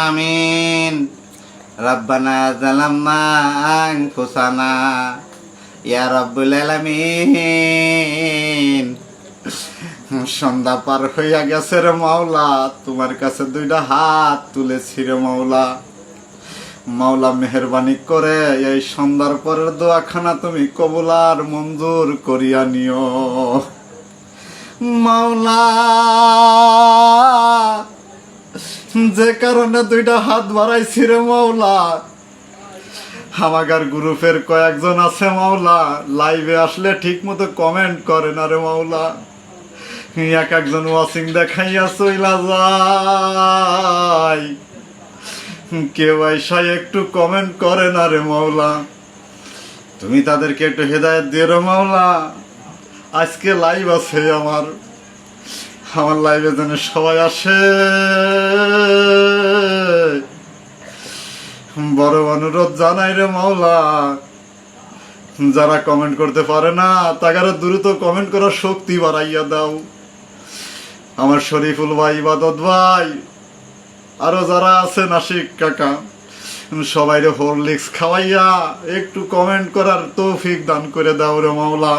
আমিন। রব্বানা যালামনা আনফুসানা ইয়া রাব্বুল আলামিন। সন্ধ্যা পার হইয়া গেছে রে মাওলা, তোমার কাছে দুইটা হাত তুলেছি রে মাওলা। মাওলা মেহেরবানি করে এই সন্ধ্যার পরের দোয়াখানা তুমি কবুল আর মঞ্জুর করিয়া নিও মাওলা। যে কারণে দুইটা হাত বাড়াইছি রে মাওলা, আমাগার গ্রুপের কয়েকজন আছে মাওলা, লাইভে আসলে ঠিক মতো কমেন্ট করে না রে মাওলা। এক একজন ওয়াচিং দেখাইয়া চইলা যায়, কেউ আইসাই একটু কমেন্ট করে না রে মাওলা। তুমি তাদেরকে একটু হেদায়েত দিয়ে রে মাওলা। আজকে লাইভ আছে আমার লাইভে যেন সবাই আসে। বড় অনুরোধ জানাই রে মাওলা, যারা কমেন্ট করতে পারে না তারা দ্রুত কমেন্ট করার শক্তি বাড়াইয়া দাও। আমার শরীফুল ভাই, ইবাদত ভাই, আরো যারা আছে নাসিক কাকা, সবাই হরলিক্স খাওয়াইয়া একটু কমেন্ট করার তৌফিক দান করে দাও রে মাওলা।